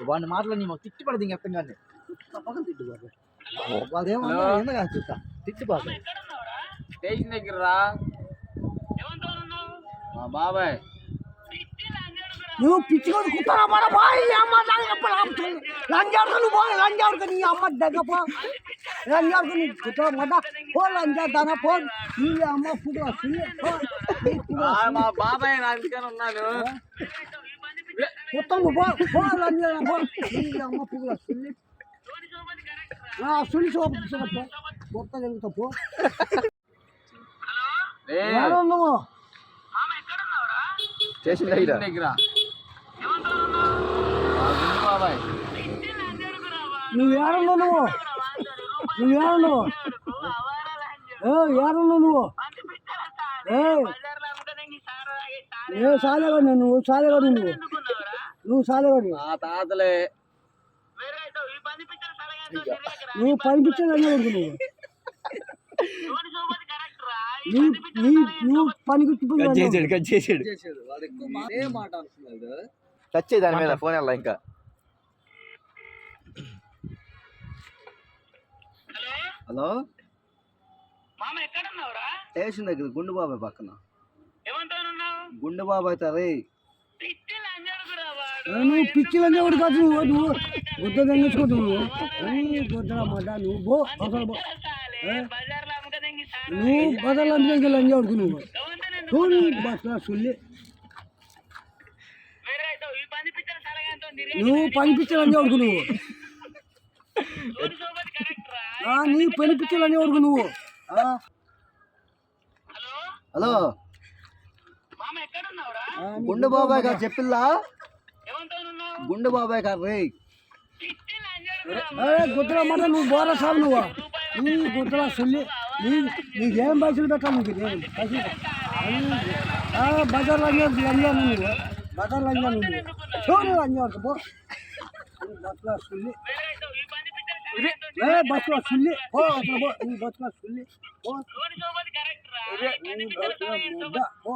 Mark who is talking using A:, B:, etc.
A: వాడిని మాటలు నీ మాకు తిట్టి పడదు ఇంకెత్తం కానీ పక్కన తిట్టుకోదు వాళ్ళేమన్నా ఎందుకు చూస్తా తిట్టిపోతాయి
B: స్టేషన్ దగ్గర రా మా బాబాయ్
C: నువ్వు పిచ్చుకొని కుట్టరా మన బాయ్ అమ్మ లంజాడుకు నువ్వు పో లంజాడుకు నీ అమ్మ దగ్గర పో లంజాడుకు నీ కుట్ర మట పో లంజా దాన పో నీ అమ్మ పుట్టు వస్తుంది
B: మా బాబాయ్ నా అందుకని ఉన్నాను
C: మొత్తం పో పో లంజా పో నీ అమ్మ పుట్టు వస్తుంది సుని చూప మొత్తం జరుగుతా పో నువ్వు
A: స్టేషన్ దగ్గర
B: బాబాయ్
C: నువ్వు ఏడన్నావు నువ్వు ఏడన్నావు ఏడన్నావు నువ్వు సాలేవాడి నువ్వు సాలేవాడి నువ్వు సాలేవాడి
B: మా తాతలే
C: నువ్వు పనిపించాలి అన్నీ నువ్వు పనికి
A: కట్ చేసాడు మాట అనుకున్నాడు టచ్ చేయి దాని మీద ఫోన్ వెళ్ళా ఇంకా హలో స్టేషన్ దగ్గర గుండు బాబాయ్ పక్కన గుండు బాబాయ్ తారే
C: నువ్వు పిచ్చిలన్నీ ఒకటి కాదు నువ్వు గుద్ద తెంగించుకోదు నువ్వు గుద్దరా మాట నువ్వు బో అసలు బో నువ్వు బదలు అందుకే లంజా ఉడుకు నువ్వు బస్సులో సుల్లి నువ్వు పనిపించాలని ఉడుకు నువ్వు నీ పనిపించాలని ఉడుకు నువ్వు
A: హలో గుండు బాబాయ్ గారు చెప్పిల్లా గుండు బాబాయ్ గారు రే
C: గుద్దరా మాట నువ్వు బోరా సాగు నువ్వు నీ గుద్దరా సుల్లి నీకేం పైసలు పెట్టాలి నీకు పైసలు బజార్ లంజా నువ్వు బజార్ లంజా నువ్వు చూడు లంజా పో బస్సులో సుల్లి బస్సులో సుల్లి పో అసలు పో నీ బస్సులో సుల్లి పో పో